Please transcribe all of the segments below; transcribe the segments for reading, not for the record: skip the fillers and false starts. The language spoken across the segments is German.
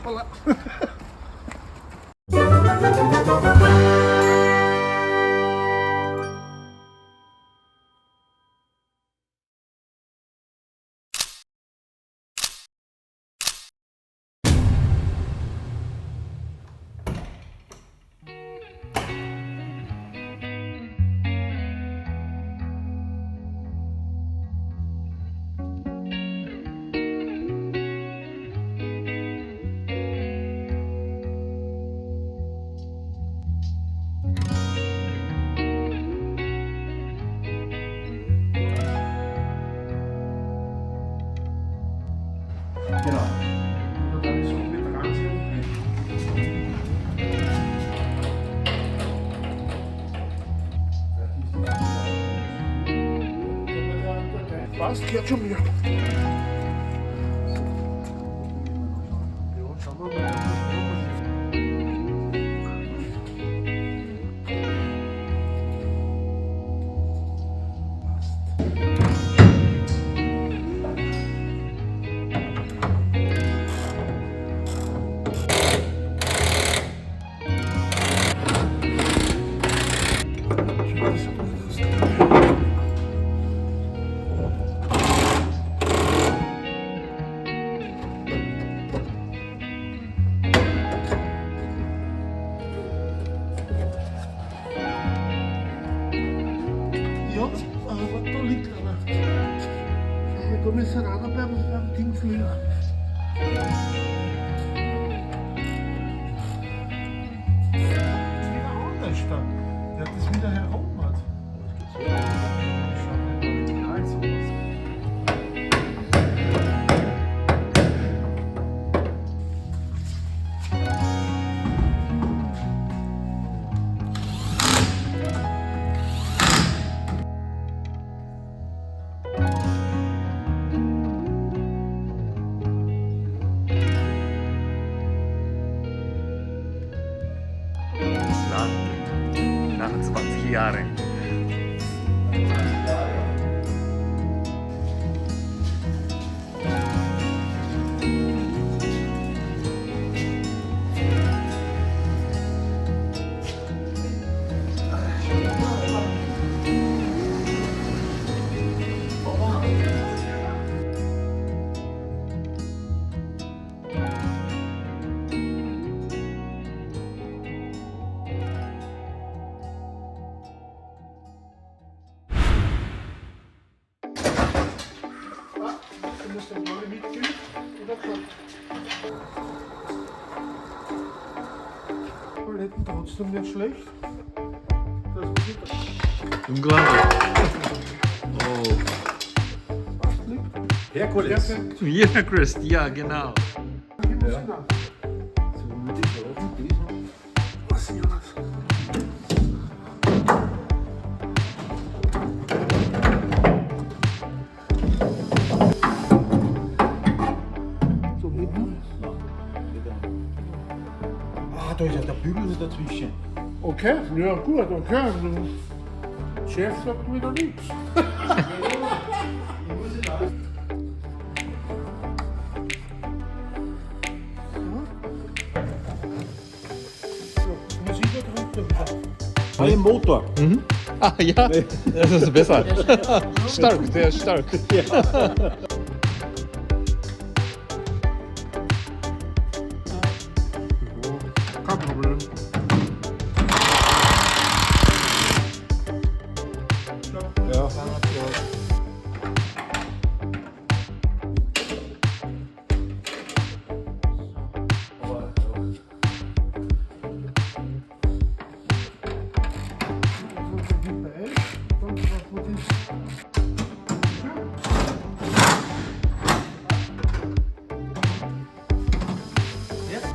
Voilà. Genau. Und dann ist schon wieder ganz hinten. Passt, geht schon wieder. Ja, schauen wir mal. Wir müssen auch noch beim Ding fühlen. Das ist wieder anders da. Der hat das wieder herum. Nach 20 Jahren. Toiletten trotzdem nicht schlecht. Unglaublich. Oh. Herkules. Herkules, ja genau. Was ist das? So hinten. Da ist ja der Bügel dazwischen. Okay, ja gut, okay. Der Chef sagt wieder nichts. So, Musik drunter wieder. Ein Motor. Mhm. Ah ja, das ist besser. Stark, sehr stark. Kein Problem. Ja.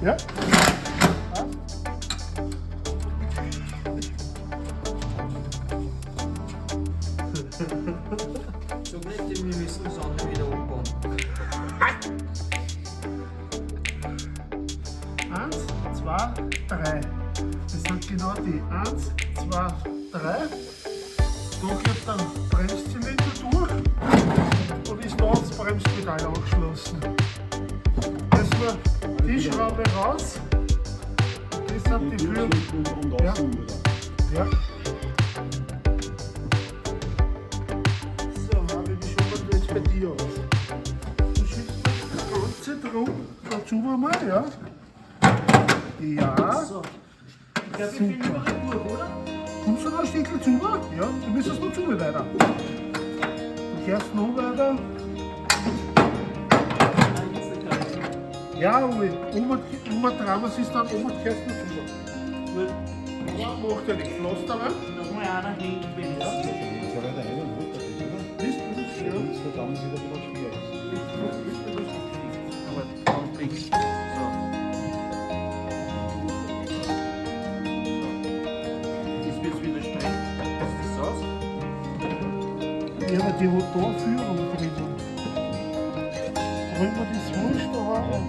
Ja. So nicht, wir müssen das andere wieder umbauen. Eins, zwei, drei. Das sind genau die 1, 2, 3. Da geht dann Bremszylinder durch und ist da das Bremspedal angeschlossen. Das war Die Schraube raus. Das hat die Höhe. Ja. Ja. So, habe ich schon mal jetzt bei dir aus. Du schiebst das Ganze drum. Dazu mal, ja? Ja. So. Ich glaube, ich bin überall durch, oder? Kommst du noch ein Stückchen zu? Ja, du müsstest noch zu weiter. Du fährst noch weiter. Nein, jetzt nicht gleich. Ja, Uwe, Oma Dramas ist dann Oma fährst noch zu. Gut. Ja, macht ja nichts. Lass da mal. Nochmal einer hängt, wenn ich das. Jetzt hat er da einen Hut, das ist, oder? Bist du das? Ja. Jetzt verdammt sieht er wieder schwer aus. Aber Augenblick. So. Jetzt wird es wieder streng. Was ist das aus? Ja, aber die hat da Führung drin. Wollen wir das wurscht, aber.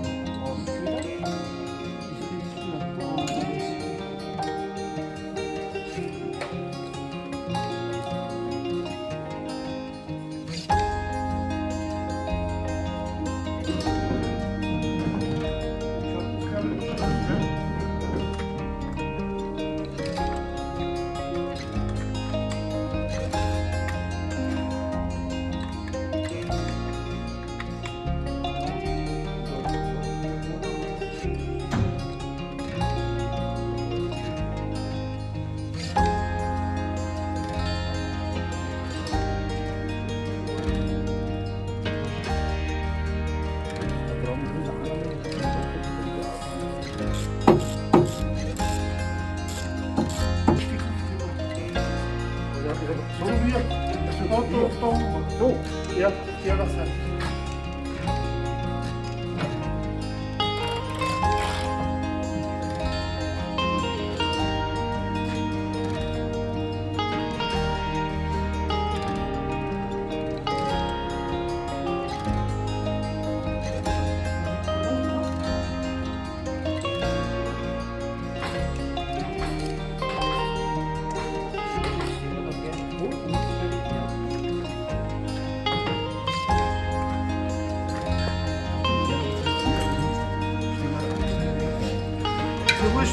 So wie. So. Ja, ja, das heißt.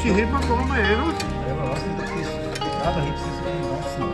Die heben wir da mal ein. Ja, aber was ist das? Ja, da hebst du es im Ganzen auf.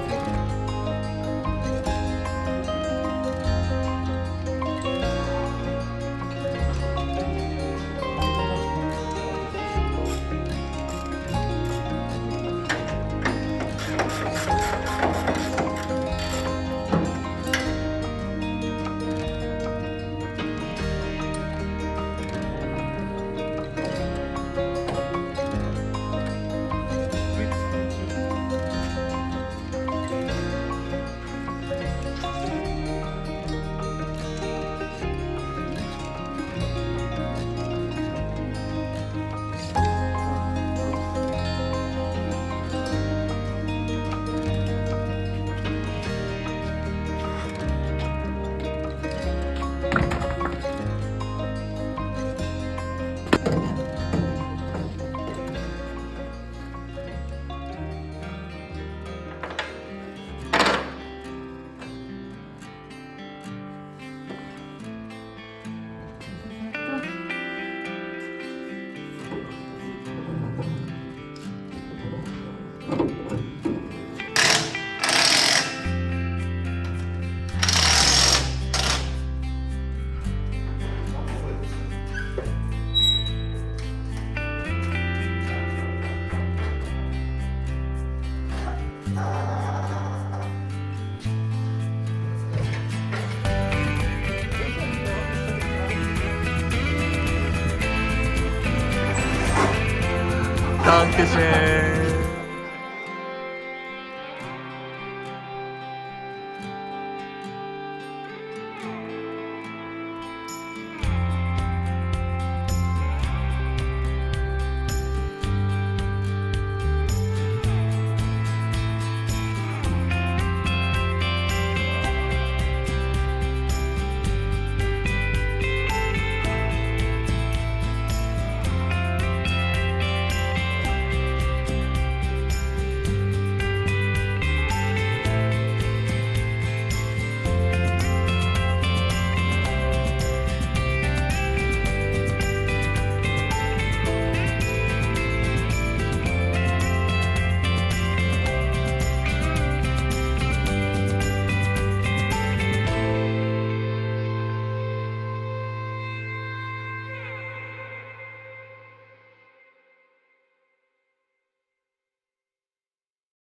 Dankeschön.